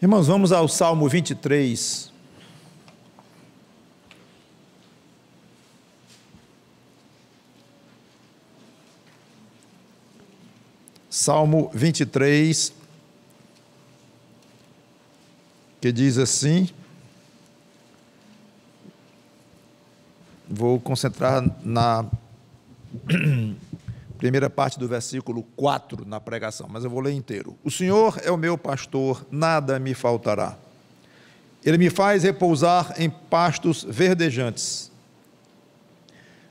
Irmãos, vamos ao Salmo 23. Salmo 23, que diz assim, vou concentrar na primeira parte do versículo 4 na pregação, mas eu vou ler inteiro. O Senhor é o meu pastor, nada me faltará. Ele me faz repousar em pastos verdejantes.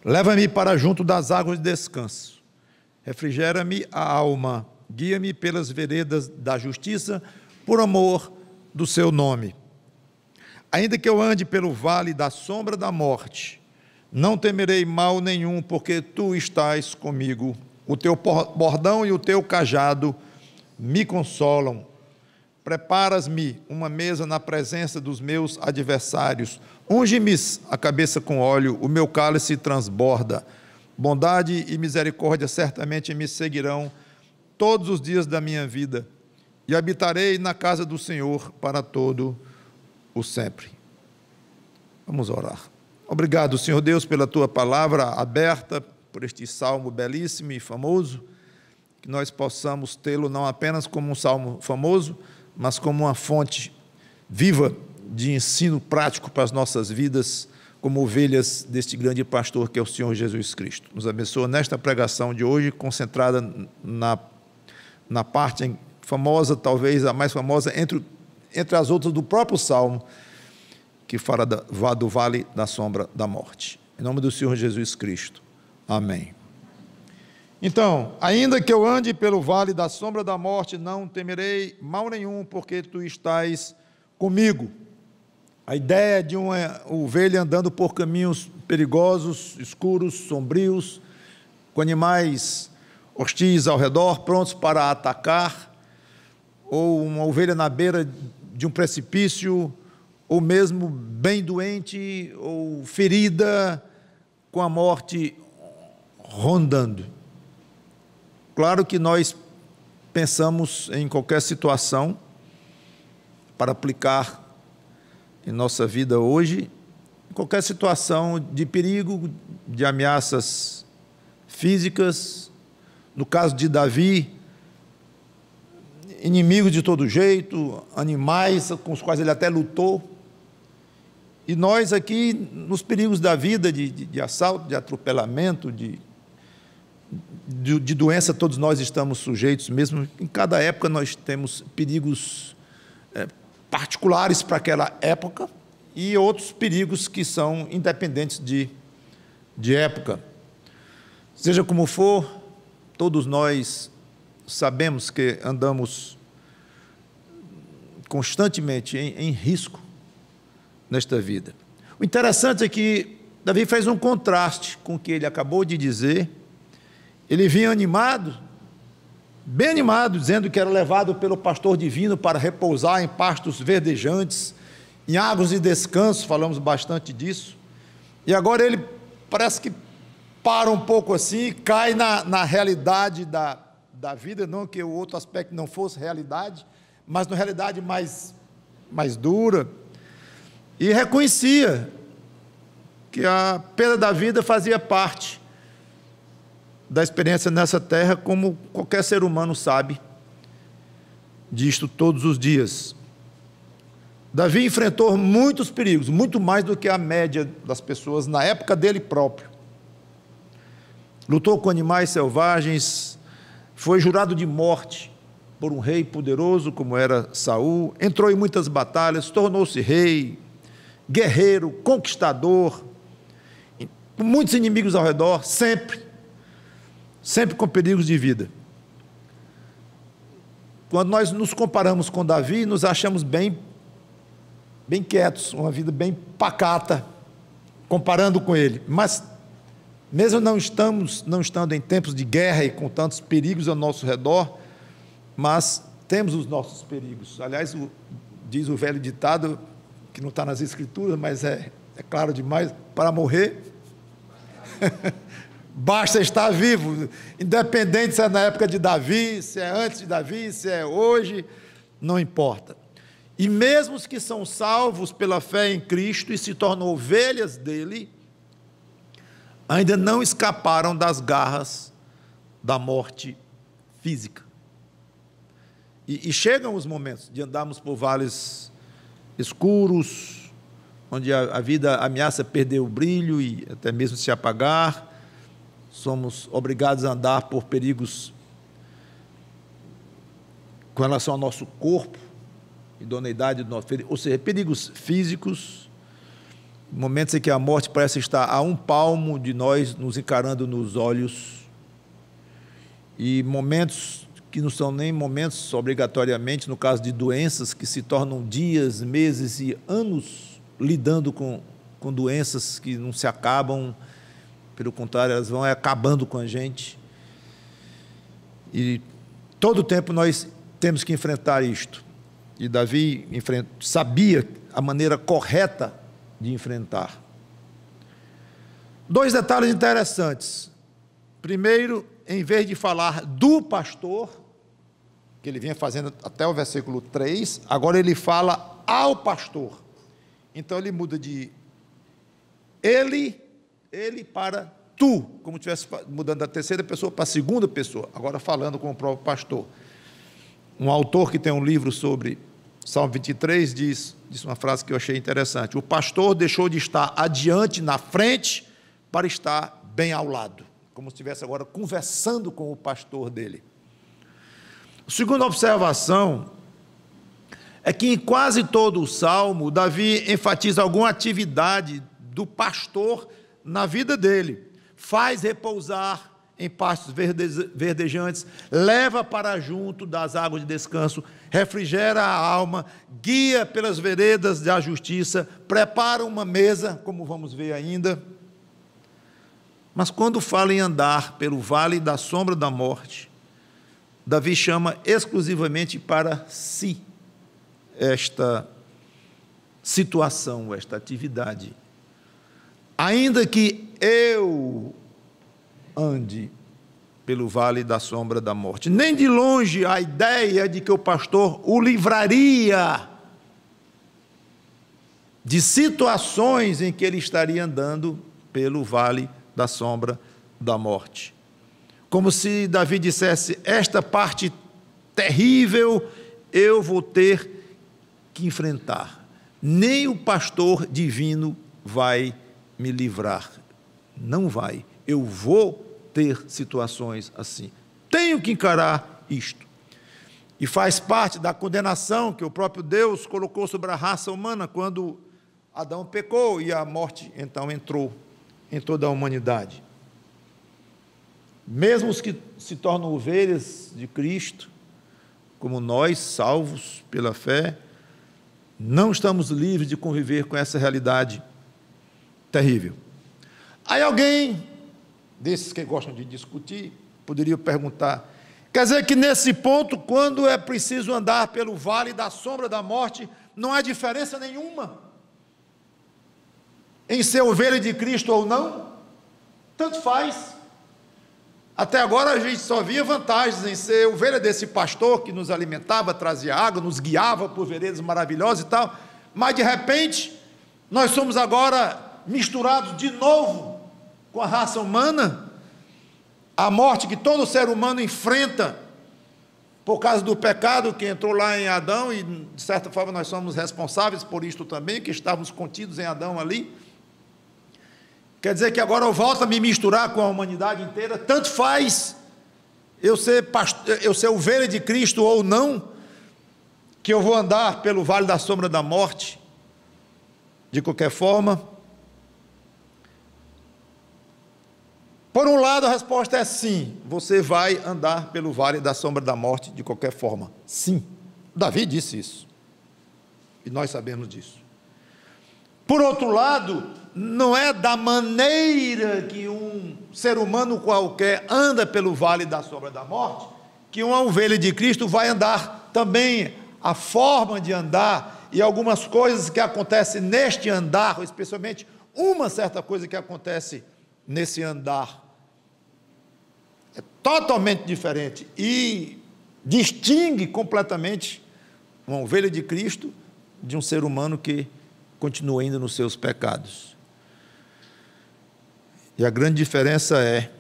Leva-me para junto das águas de descanso. Refrigera-me a alma. Guia-me pelas veredas da justiça, por amor do seu nome. Ainda que eu ande pelo vale da sombra da morte, não temerei mal nenhum, porque tu estás comigo. O teu bordão e o teu cajado me consolam. Preparas-me uma mesa na presença dos meus adversários. Unge-me a cabeça com óleo, o meu cálice transborda. Bondade e misericórdia certamente me seguirão todos os dias da minha vida, e habitarei na casa do Senhor para todo o sempre. Vamos orar. Obrigado, Senhor Deus, pela tua palavra aberta, por este salmo belíssimo e famoso, que nós possamos tê-lo não apenas como um salmo famoso, mas como uma fonte viva de ensino prático para as nossas vidas, como ovelhas deste grande pastor que é o Senhor Jesus Cristo. Nos abençoa nesta pregação de hoje, concentrada na parte famosa, talvez a mais famosa, entre as outras do próprio Salmo, que fala do vale da sombra da morte. Em nome do Senhor Jesus Cristo. Amém. Então, ainda que eu ande pelo vale da sombra da morte, não temerei mal nenhum, porque tu estás comigo. A ideia de uma ovelha andando por caminhos perigosos, escuros, sombrios, com animais hostis ao redor, prontos para atacar, ou uma ovelha na beira de um precipício, ou mesmo bem doente, ou ferida, com a morte rondando. Claro que nós pensamos em qualquer situação para aplicar em nossa vida hoje, em qualquer situação de perigo, de ameaças físicas. No caso de Davi, inimigos de todo jeito, animais com os quais ele até lutou. E nós aqui, nos perigos da vida, de assalto, de atropelamento, de doença, todos nós estamos sujeitos, mesmo em cada época nós temos perigos particulares para aquela época e outros perigos que são independentes de época. Seja como for, todos nós sabemos que andamos constantemente em risco nesta vida. O interessante é que Davi fez um contraste com o que ele acabou de dizer. Ele vinha animado, bem animado, dizendo que era levado pelo pastor divino para repousar em pastos verdejantes, em águas de descanso, falamos bastante disso. E agora ele parece que para um pouco assim, cai na realidade da vida, não que o outro aspecto não fosse realidade, mas na realidade mais dura, e reconhecia que a perda da vida fazia parte da experiência nessa terra, como qualquer ser humano sabe disto todos os dias. Davi enfrentou muitos perigos, muito mais do que a média das pessoas na época dele próprio. Lutou com animais selvagens, foi jurado de morte por um rei poderoso como era Saul, entrou em muitas batalhas, tornou-se rei, guerreiro, conquistador, com muitos inimigos ao redor, sempre com perigos de vida. Quando nós nos comparamos com Davi, nos achamos bem quietos, uma vida bem pacata, comparando com ele, mas mesmo não estando em tempos de guerra e com tantos perigos ao nosso redor, mas temos os nossos perigos. Aliás, diz o velho ditado, que não está nas escrituras, mas é claro demais, para morrer, basta estar vivo, independente se é na época de Davi, se é antes de Davi, se é hoje, não importa. E mesmo os que são salvos pela fé em Cristo e se tornam ovelhas dele, ainda não escaparam das garras da morte física. E chegam os momentos de andarmos por vales escuros, onde a vida ameaça perder o brilho e até mesmo se apagar. Somos obrigados a andar por perigos com relação ao nosso corpo, idoneidade do nosso, ou seja, perigos físicos, momentos em que a morte parece estar a um palmo de nós, nos encarando nos olhos, e momentos que não são nem momentos obrigatoriamente, no caso de doenças que se tornam dias, meses e anos lidando com doenças que não se acabam, pelo contrário, elas vão acabando com a gente. E todo o tempo nós temos que enfrentar isto. E Davi sabia a maneira correta de enfrentar. Dois detalhes interessantes. Primeiro, em vez de falar do pastor, que ele vinha fazendo até o versículo 3, agora ele fala ao pastor. Então ele muda de ele para tu, como se estivesse mudando da terceira pessoa para a segunda pessoa, agora falando com o próprio pastor. Um autor que tem um livro sobre Salmo 23 diz uma frase que eu achei interessante: o pastor deixou de estar adiante, na frente, para estar bem ao lado, como se estivesse agora conversando com o pastor dele. A segunda observação é que em quase todo o Salmo, Davi enfatiza alguma atividade do pastor na vida dele. Faz repousar em pastos verdejantes, leva para junto das águas de descanso, refrigera a alma, guia pelas veredas da justiça, prepara uma mesa, como vamos ver ainda. Mas quando fala em andar pelo vale da sombra da morte, Davi chama exclusivamente para si esta situação, esta atividade. Ainda que eu ande pelo vale da sombra da morte. Nem de longe a ideia de que o pastor o livraria de situações em que ele estaria andando pelo vale da sombra da morte. Como se Davi dissesse: esta parte terrível eu vou ter que enfrentar. Nem o pastor divino vai me livrar. Não vai. Eu vou ter situações assim. Tenho que encarar isto. E faz parte da condenação que o próprio Deus colocou sobre a raça humana quando Adão pecou e a morte então entrou em toda a humanidade. Mesmo os que se tornam ovelhas de Cristo, como nós, salvos pela fé, não estamos livres de conviver com essa realidade terrível. Aí alguém desses que gostam de discutir poderia perguntar: quer dizer que nesse ponto, quando é preciso andar pelo vale da sombra da morte, não há diferença nenhuma em ser ovelha de Cristo ou não? Tanto faz. Até agora a gente só via vantagens em ser ovelha desse pastor que nos alimentava, trazia água, nos guiava por veredas maravilhosas e tal, mas de repente nós somos agora misturados de novo com a raça humana. A morte que todo ser humano enfrenta por causa do pecado que entrou lá em Adão, e de certa forma nós somos responsáveis por isto também, que estávamos contidos em Adão ali. Quer dizer que agora eu volto a me misturar com a humanidade inteira. Tanto faz eu ser ovelha de Cristo ou não, que eu vou andar pelo vale da sombra da morte, de qualquer forma. Por um lado, a resposta é sim, você vai andar pelo vale da sombra da morte de qualquer forma. Sim, Davi disse isso, e nós sabemos disso. Por outro lado, não é da maneira que um ser humano qualquer anda pelo vale da sombra da morte, que uma ovelha de Cristo vai andar também. A forma de andar e algumas coisas que acontecem neste andar, especialmente uma certa coisa que acontece nesse andar, é totalmente diferente e distingue completamente uma ovelha de Cristo de um ser humano que continua ainda nos seus pecados. E a grande diferença é: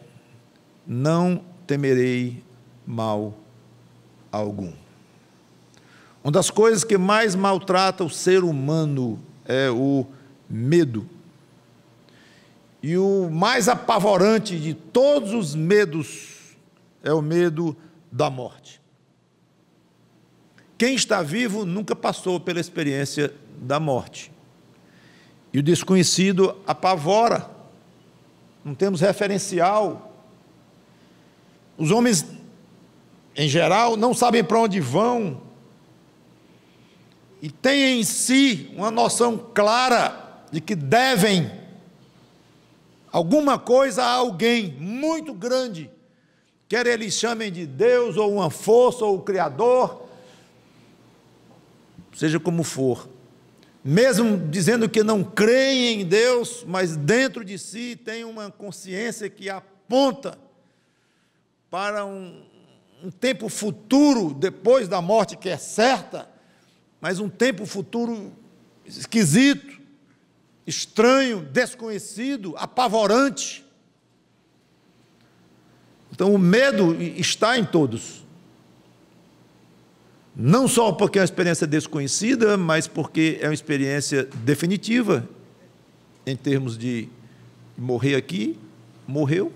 não temerei mal algum. Uma das coisas que mais maltrata o ser humano é o medo. E o mais apavorante de todos os medos é o medo da morte. Quem está vivo nunca passou pela experiência da morte. E o desconhecido apavora. Não temos referencial. Os homens, em geral, não sabem para onde vão. E têm em si uma noção clara de que devem alguma coisa a alguém muito grande, quer eles chamem de Deus, ou uma força, ou o Criador, seja como for. Mesmo dizendo que não creem em Deus, mas dentro de si tem uma consciência que aponta para um tempo futuro, depois da morte, que é certa, mas um tempo futuro esquisito, estranho, desconhecido, apavorante. Então o medo está em todos. Não só porque é uma experiência desconhecida, mas porque é uma experiência definitiva, em termos de morrer aqui, morreu.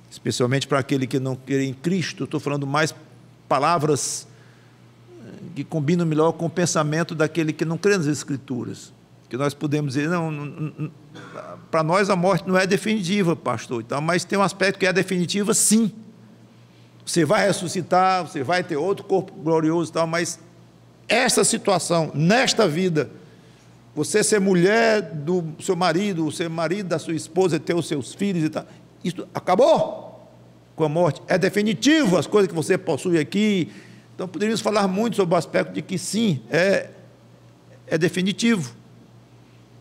Especialmente para aquele que não crê em Cristo. Estou falando mais palavras que combinam melhor com o pensamento daquele que não crê nas Escrituras. Que nós podemos dizer, não, para nós a morte não é definitiva, pastor, então, mas tem um aspecto que é definitiva, sim. Você vai ressuscitar, você vai ter outro corpo glorioso e tal, mas essa situação, nesta vida, você ser mulher do seu marido, ser marido da sua esposa, ter os seus filhos e tal, isso acabou com a morte, é definitivo, as coisas que você possui aqui. Então poderíamos falar muito sobre o aspecto de que sim, é definitivo,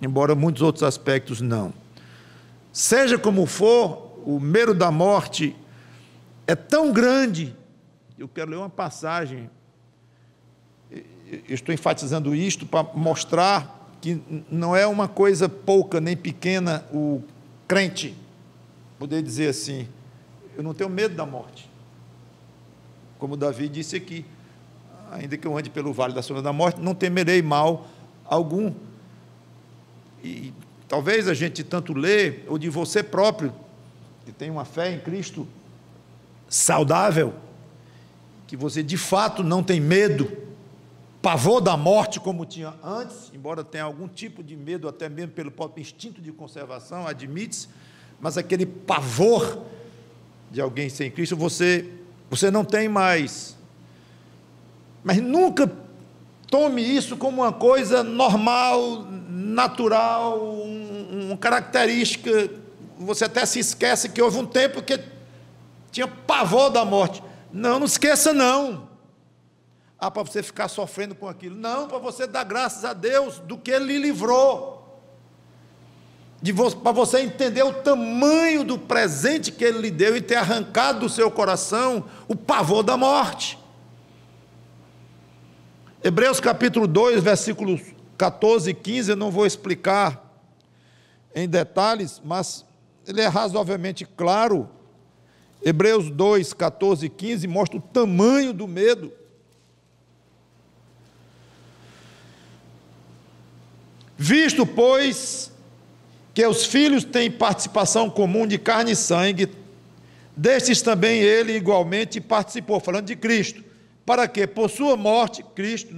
embora muitos outros aspectos não. Seja como for, o medo da morte é tão grande. Eu quero ler uma passagem, eu estou enfatizando isto para mostrar que não é uma coisa pouca nem pequena o crente poder dizer assim: eu não tenho medo da morte. Como Davi disse aqui, ainda que eu ande pelo vale da sombra da morte, não temerei mal algum. E talvez a gente tanto lê, ou de você próprio, que tem uma fé em Cristo saudável, que você de fato não tem medo, pavor da morte como tinha antes, embora tenha algum tipo de medo, até mesmo pelo próprio instinto de conservação, admite-se, mas aquele pavor de alguém sem Cristo, você não tem mais. Mas nunca tome isso como uma coisa normal, natural, uma característica. Você até se esquece que houve um tempo que tinha pavor da morte. Não esqueça não. Para você ficar sofrendo com aquilo. Não, para você dar graças a Deus do que Ele lhe livrou. Para você entender o tamanho do presente que Ele lhe deu e ter arrancado do seu coração o pavor da morte. Hebreus capítulo 2, versículos 14 e 15, eu não vou explicar em detalhes, mas ele é razoavelmente claro. Hebreus 2, 14 e 15 mostra o tamanho do medo. Visto, pois, que os filhos têm participação comum de carne e sangue, destes também ele igualmente participou, falando de Cristo, para que, por sua morte, Cristo,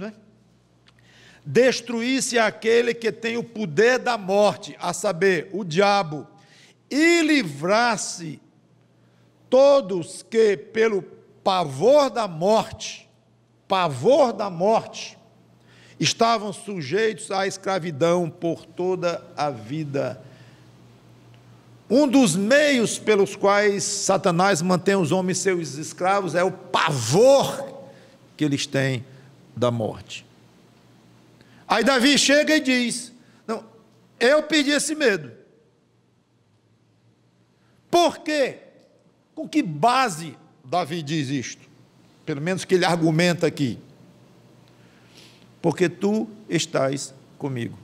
destruísse aquele que tem o poder da morte, a saber, o diabo, e livrasse todos que, pelo pavor da morte, estavam sujeitos à escravidão por toda a vida. Um dos meios pelos quais Satanás mantém os homens seus escravos é o pavor que eles têm da morte. Aí Davi chega e diz: não, eu perdi esse medo. Por quê? Com que base Davi diz isto? Pelo menos que ele argumenta aqui. porque tu estás comigo.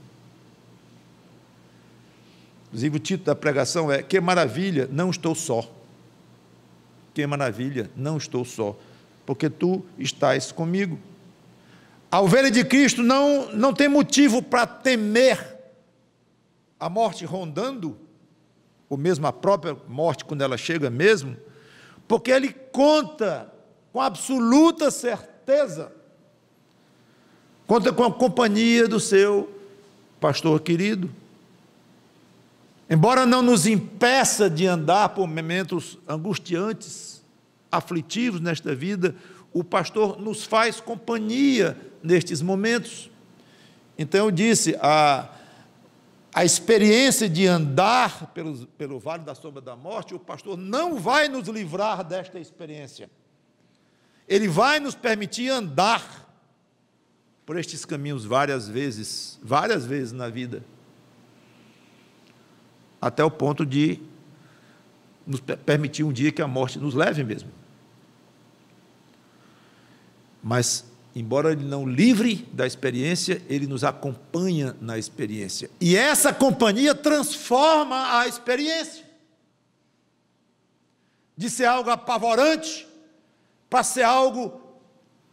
Inclusive, o título da pregação é: que maravilha, não estou só. Que maravilha, não estou só, porque tu estás comigo. A ovelha de Cristo não tem motivo para temer a morte rondando, ou mesmo a própria morte quando ela chega mesmo, porque ele conta com absoluta certeza, conta com a companhia do seu pastor querido. Embora não nos impeça de andar por momentos angustiantes, aflitivos nesta vida, o pastor nos faz companhia nestes momentos. Então eu disse, a experiência de andar pelo vale da sombra da morte, o pastor não vai nos livrar desta experiência. Ele vai nos permitir andar por estes caminhos várias vezes na vida, até o ponto de nos permitir um dia que a morte nos leve mesmo. Mas, embora ele não livre da experiência, ele nos acompanha na experiência. E essa companhia transforma a experiência. De ser algo apavorante, para ser algo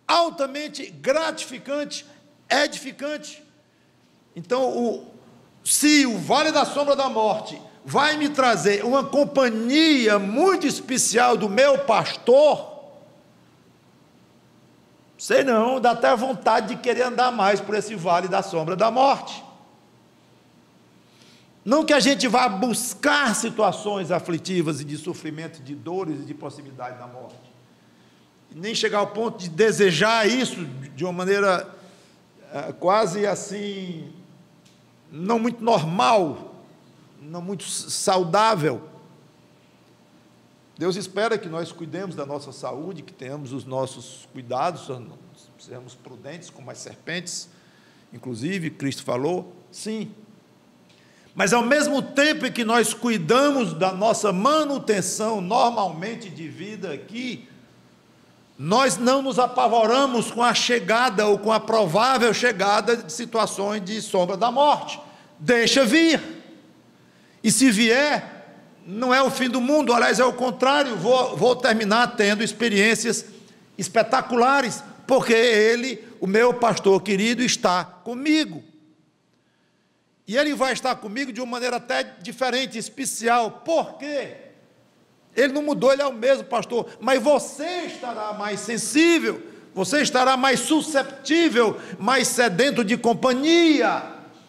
altamente gratificante, edificante. Então, se o vale da sombra da morte vai me trazer uma companhia muito especial do meu pastor, sei não, dá até vontade de querer andar mais por esse vale da sombra da morte. Não que a gente vá buscar situações aflitivas e de sofrimento, de dores e de possibilidade da morte, nem chegar ao ponto de desejar isso de uma maneira quase assim, não muito normal, não muito saudável. Deus espera que nós cuidemos da nossa saúde, que tenhamos os nossos cuidados, sejamos prudentes como as serpentes, inclusive, Cristo falou, sim. Mas ao mesmo tempo em que nós cuidamos da nossa manutenção normalmente de vida aqui, nós não nos apavoramos com a chegada ou com a provável chegada de situações de sombra da morte. Deixa vir. E se vier, não é o fim do mundo, aliás, é o contrário, vou terminar tendo experiências espetaculares, porque ele, o meu pastor querido, está comigo. E ele vai estar comigo de uma maneira até diferente, especial. Por quê? Ele não mudou, ele é o mesmo pastor, mas você estará mais sensível, você estará mais susceptível, mais sedento de companhia,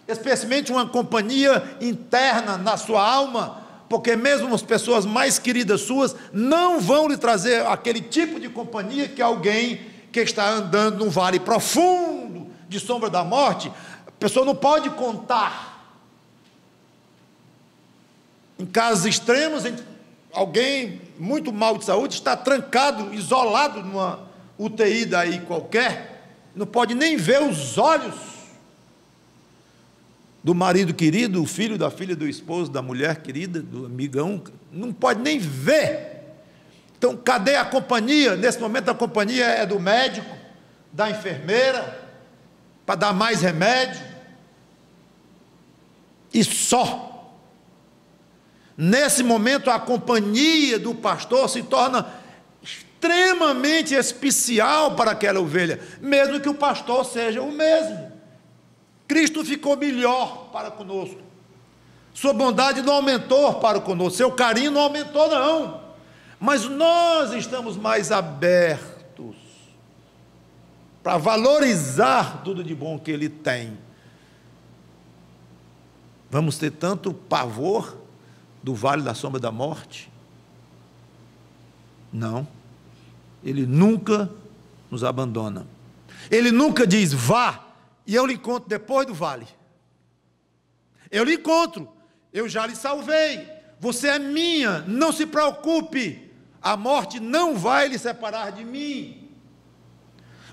especialmente uma companhia interna na sua alma, porque mesmo as pessoas mais queridas suas não vão lhe trazer aquele tipo de companhia que alguém que está andando num vale profundo de sombra da morte, a pessoa não pode contar. Em casos extremos, alguém muito mal de saúde está trancado, isolado numa UTI daí qualquer, não pode nem ver os olhos do marido querido, do filho, da filha, do esposo, da mulher querida, do amigão, não pode nem ver. Então, cadê a companhia? Nesse momento a companhia é do médico, da enfermeira, para dar mais remédio, e só. Nesse momento a companhia do pastor se torna extremamente especial para aquela ovelha, mesmo que o pastor seja o mesmo. Cristo ficou melhor para conosco, sua bondade não aumentou para conosco, seu carinho não aumentou não, mas nós estamos mais abertos para valorizar tudo de bom que ele tem. Vamos ter tanto pavor do vale da sombra da morte? Não, ele nunca nos abandona, ele nunca diz vá e eu lhe encontro depois do vale, eu lhe encontro, eu já lhe salvei, você é minha, não se preocupe, a morte não vai lhe separar de mim.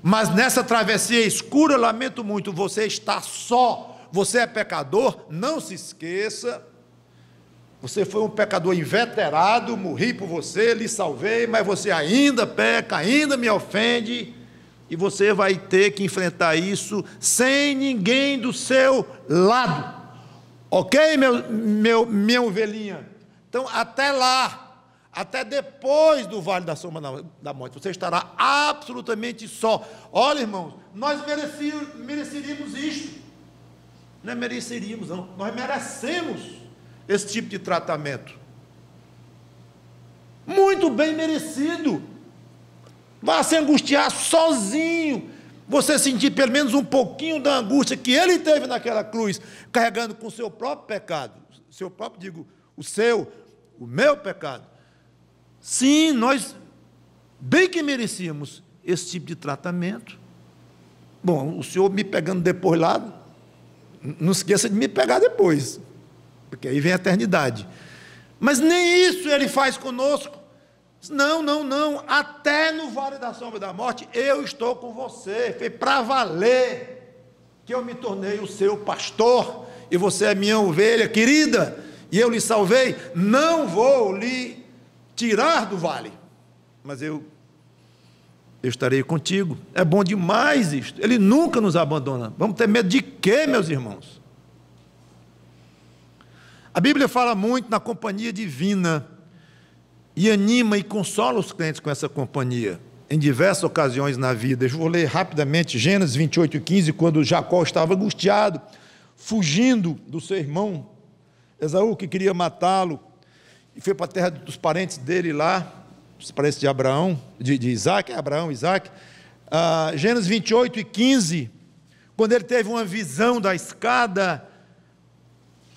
Mas nessa travessia escura, lamento muito, você está só, você é pecador, não se esqueça, você foi um pecador inveterado, morri por você, lhe salvei, mas você ainda peca, ainda me ofende, e você vai ter que enfrentar isso sem ninguém do seu lado. Ok, minha ovelhinha? Então, até lá, até depois do vale da sombra da morte, você estará absolutamente só. Olha, irmãos, nós mereceríamos isto. Não é mereceríamos, não. Nós merecemos esse tipo de tratamento. Muito bem merecido. Vá se angustiar sozinho. Você sentir pelo menos um pouquinho da angústia que ele teve naquela cruz, carregando com o seu próprio pecado. Seu próprio, digo, o meu pecado. Sim, nós bem que merecíamos esse tipo de tratamento. Bom, o Senhor me pegando depois lá, não esqueça de me pegar depois, porque aí vem a eternidade. Mas nem isso ele faz conosco. Não, não, não, até no vale da sombra da morte, eu estou com você, foi para valer que eu me tornei o seu pastor, e você é minha ovelha querida, e eu lhe salvei, não vou lhe tirar do vale, mas eu estarei contigo. É bom demais isto, ele nunca nos abandona. Vamos ter medo de quê, meus irmãos? A Bíblia fala muito na companhia divina, e anima e consola os crentes com essa companhia, em diversas ocasiões na vida. Eu vou ler rapidamente Gênesis 28:15, quando Jacó estava angustiado, fugindo do seu irmão Esaú, que queria matá-lo, e foi para a terra dos parentes dele lá, os parentes de Abraão, de Isaac, Abraão, Isaac. Gênesis 28:15, quando ele teve uma visão da escada,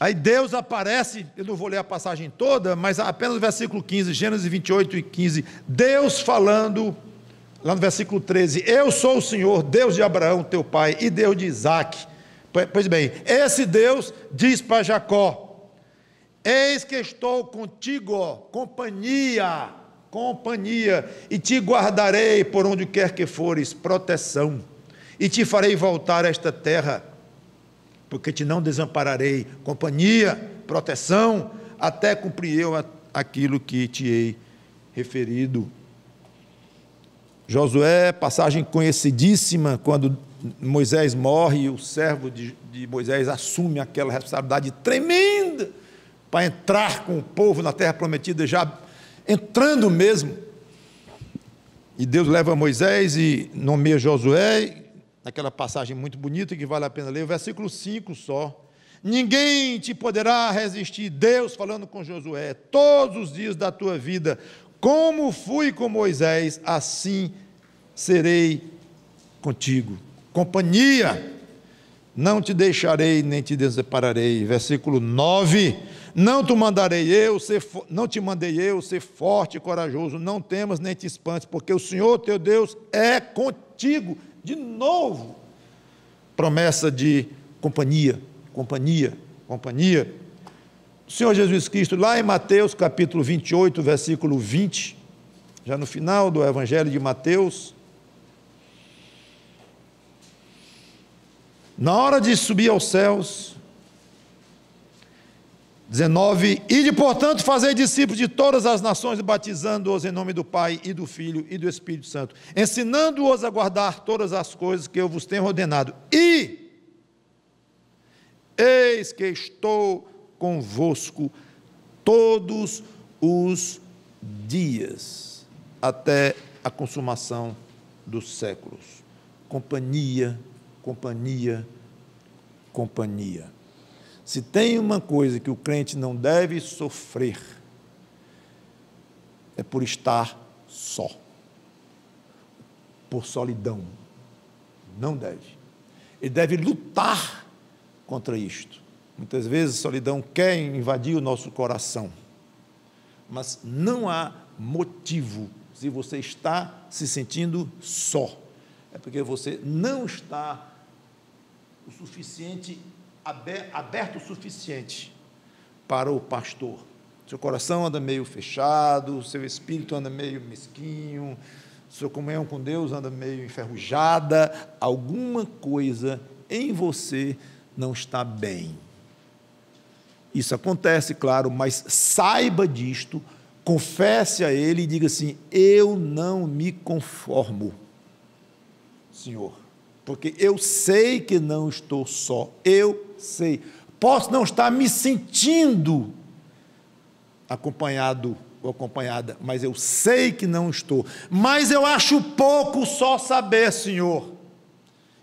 aí Deus aparece, eu não vou ler a passagem toda, mas apenas o versículo 15, Gênesis 28:15, Deus falando, lá no versículo 13, eu sou o Senhor, Deus de Abraão, teu pai, e Deus de Isaac. Pois bem, esse Deus diz para Jacó, eis que estou contigo, companhia, e te guardarei por onde quer que fores, proteção, e te farei voltar a esta terra, porque te não desampararei, companhia, proteção, até cumprir eu aquilo que te hei referido. Josué, passagem conhecidíssima, quando Moisés morre e o servo de Moisés assume aquela responsabilidade tremenda para entrar com o povo na terra prometida, já entrando mesmo. E Deus leva Moisés e nomeia Josué, naquela passagem muito bonita que vale a pena ler, o versículo 5 só. Ninguém te poderá resistir, Deus falando com Josué, todos os dias da tua vida, como fui com Moisés, assim serei contigo. Companhia, não te deixarei nem te desampararei. Versículo 9, não te mandei eu ser forte e corajoso, não temas nem te espantes, porque o Senhor teu Deus é contigo. De novo, promessa de companhia. O Senhor Jesus Cristo, lá em Mateus capítulo 28, versículo 20, já no final do Evangelho de Mateus, na hora de subir aos céus, 19, ide, portanto, fazei discípulos de todas as nações, batizando-os em nome do Pai, e do Filho, e do Espírito Santo, ensinando-os a guardar todas as coisas que eu vos tenho ordenado, e eis que estou convosco todos os dias, até a consumação dos séculos. Companhia. Se tem uma coisa que o crente não deve sofrer, é por estar só, por solidão. Não deve. Ele deve lutar contra isto. Muitas vezes a solidão quer invadir o nosso coração, mas não há motivo se você está se sentindo só. É porque você não está o suficiente aberto o suficiente para o pastor. Seu coração anda meio fechado, seu espírito anda meio mesquinho, sua comunhão com Deus anda meio enferrujada, alguma coisa em você não está bem. Isso acontece, claro, mas saiba disto, confesse a Ele e diga assim, eu não me conformo. Senhor, porque eu sei que não estou só, eu sei. Posso não estar me sentindo acompanhado ou acompanhada, mas eu sei que não estou. Mas eu acho pouco só saber, Senhor.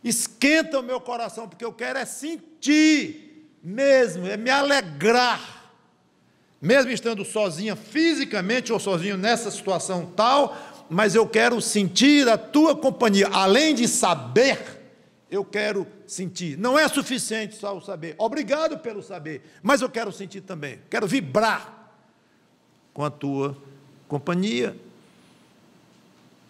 Esquenta o meu coração, porque eu quero é sentir mesmo, é me alegrar, mesmo estando sozinha fisicamente ou sozinho nessa situação tal, mas eu quero sentir a tua companhia. Além de saber, eu quero sentir. Não é suficiente só o saber. Obrigado pelo saber, mas eu quero sentir também. Quero vibrar com a tua companhia.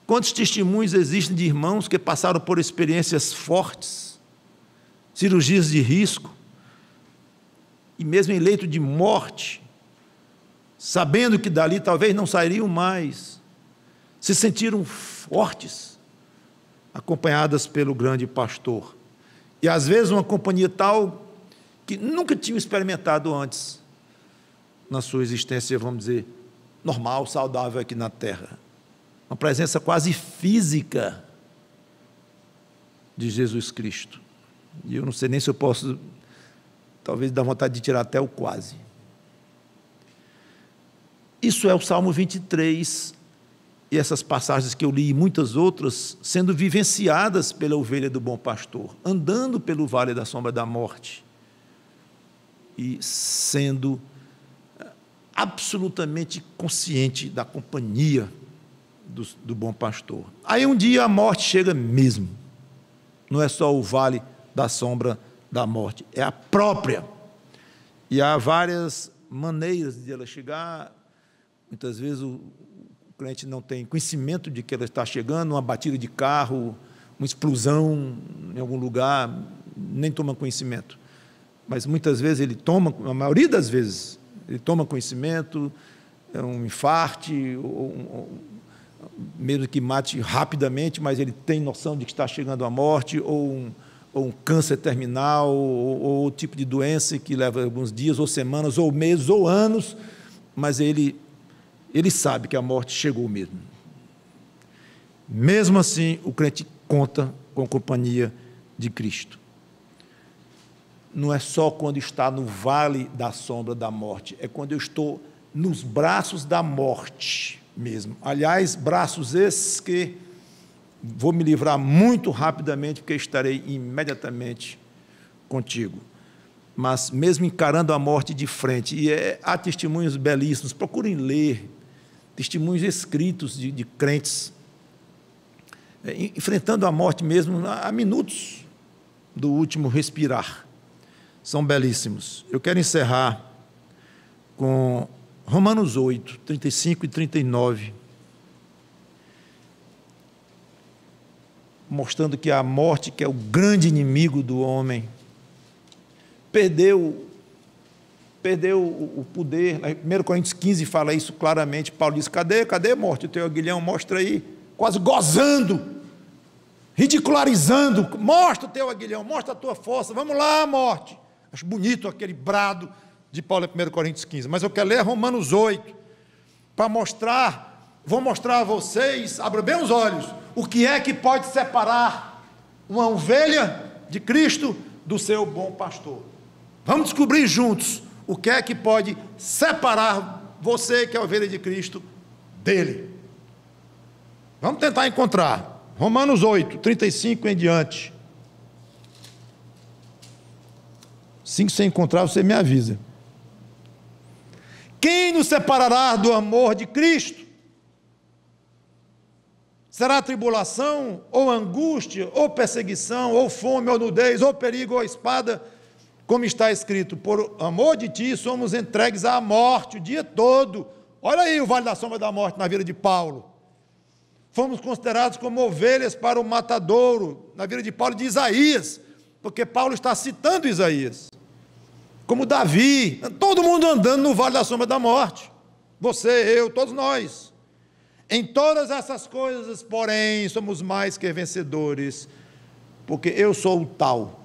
Quantos testemunhos existem de irmãos que passaram por experiências fortes, cirurgias de risco, e mesmo em leito de morte, sabendo que dali talvez não sairiam mais, se sentiram fortes, acompanhadas pelo grande pastor. E às vezes uma companhia tal que nunca tinham experimentado antes na sua existência, vamos dizer, normal, saudável aqui na terra. Uma presença quase física de Jesus Cristo. E eu não sei nem se eu posso, talvez dá vontade de tirar até o quase. Isso é o Salmo 23, e essas passagens que eu li e muitas outras, sendo vivenciadas pela ovelha do bom pastor, andando pelo vale da sombra da morte, e sendo absolutamente consciente da companhia do bom pastor. Aí um dia a morte chega mesmo, não é só o vale da sombra da morte, é a própria, e há várias maneiras de ela chegar. Muitas vezes o crente não tem conhecimento de que ela está chegando, uma batida de carro, uma explosão em algum lugar, nem toma conhecimento, mas muitas vezes ele toma, a maioria das vezes, ele toma conhecimento, é um infarte, mesmo que mate rapidamente, mas ele tem noção de que está chegando a morte, ou um câncer terminal, ou tipo de doença que leva alguns dias, ou semanas, ou meses, ou anos, mas ele sabe que a morte chegou mesmo. Mesmo assim, o crente conta com a companhia de Cristo. Não é só quando está no vale da sombra da morte, é quando eu estou nos braços da morte mesmo. Aliás, braços esses que vou me livrar muito rapidamente, porque estarei imediatamente contigo. Mas mesmo encarando a morte de frente, e há testemunhos belíssimos, procurem ler, testemunhos escritos de crentes, enfrentando a morte mesmo a minutos do último respirar. São belíssimos. Eu quero encerrar com Romanos 8, 35 e 39, mostrando que a morte, que é o grande inimigo do homem, perdeu o poder. 1 Coríntios 15 fala isso claramente. Paulo diz: cadê a morte? O teu aguilhão, mostra aí, quase gozando, ridicularizando, mostra o teu aguilhão, mostra a tua força, vamos lá, morte. Acho bonito aquele brado de Paulo em 1 Coríntios 15, mas eu quero ler Romanos 8, para vou mostrar a vocês, abra bem os olhos, o que é que pode separar uma ovelha de Cristo do seu bom pastor. Vamos descobrir juntos o que é que pode separar você, que é a ovelha de Cristo, dele. Vamos tentar encontrar. Romanos 8, 35 em diante. Assim que você encontrar, você me avisa. Quem nos separará do amor de Cristo? Será a tribulação, ou angústia, ou perseguição, ou fome, ou nudez, ou perigo, ou espada? Como está escrito: por amor de ti somos entregues à morte o dia todo. Olha aí o vale da sombra da morte na vida de Paulo. Fomos considerados como ovelhas para o matadouro, na vida de Paulo e de Isaías, porque Paulo está citando Isaías. Como Davi, todo mundo andando no vale da sombra da morte. Você, eu, todos nós. Em todas essas coisas, porém, somos mais que vencedores, porque eu sou o tal.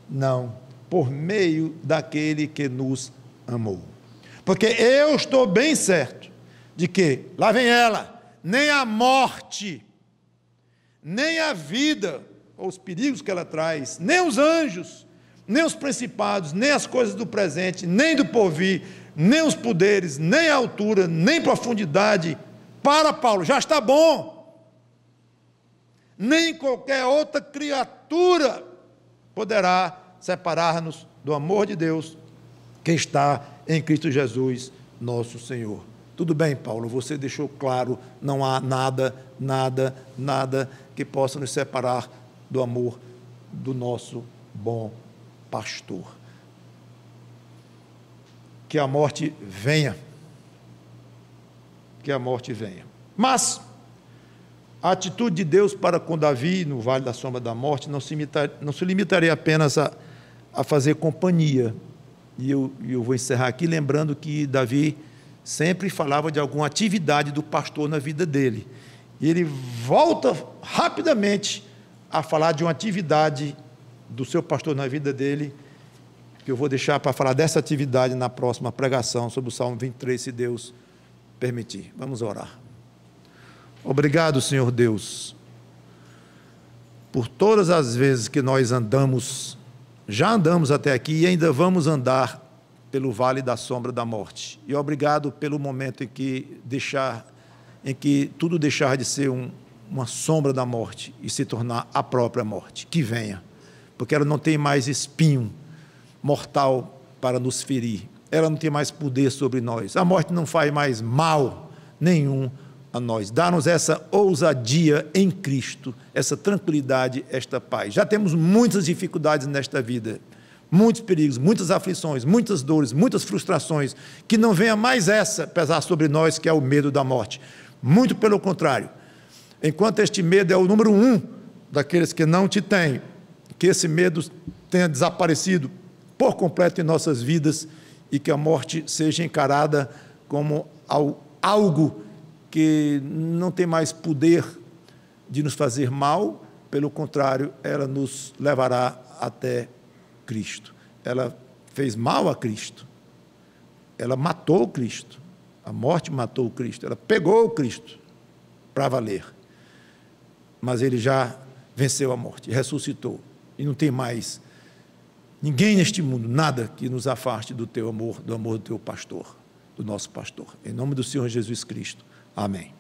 Não, por meio daquele que nos amou. Porque eu estou bem certo de que, lá vem ela, nem a morte, nem a vida, ou os perigos que ela traz, nem os anjos, nem os principados, nem as coisas do presente, nem do porvir, nem os poderes, nem a altura, nem profundidade. Para, Paulo, já está bom. Nem qualquer outra criatura poderá separar-nos do amor de Deus que está em Cristo Jesus, nosso Senhor. Tudo bem, Paulo, você deixou claro, não há nada que possa nos separar do amor do nosso bom pastor. Que a morte venha. Que a morte venha. Mas a atitude de Deus para com Davi no vale da sombra da morte não se limitaria apenas a fazer companhia. E eu vou encerrar aqui lembrando que Davi sempre falava de alguma atividade do pastor na vida dele. E ele volta rapidamente a falar de uma atividade do seu pastor na vida dele, que eu vou deixar para falar dessa atividade na próxima pregação sobre o Salmo 23, se Deus permitir. Vamos orar. Obrigado, Senhor Deus, por todas as vezes que nós já andamos até aqui e ainda vamos andar pelo vale da sombra da morte. E obrigado pelo momento em que tudo deixar de ser uma sombra da morte e se tornar a própria morte. Que venha, porque ela não tem mais espinho mortal para nos ferir. Ela não tem mais poder sobre nós. A morte não faz mais mal nenhum a nós. Dá-nos essa ousadia em Cristo, essa tranquilidade, esta paz. Já temos muitas dificuldades nesta vida, muitos perigos, muitas aflições, muitas dores, muitas frustrações, que não venha mais essa pesar sobre nós, que é o medo da morte. Muito pelo contrário. Enquanto este medo é o número 1 daqueles que não te têm, que esse medo tenha desaparecido por completo em nossas vidas e que a morte seja encarada como algo que não tem mais poder de nos fazer mal, pelo contrário, ela nos levará até Cristo. Ela fez mal a Cristo, ela matou Cristo, a morte matou o Cristo, ela pegou o Cristo para valer, mas ele já venceu a morte, ressuscitou, e não tem mais ninguém neste mundo, nada que nos afaste do teu amor, do amor do teu pastor, do nosso pastor. Em nome do Senhor Jesus Cristo. Amém.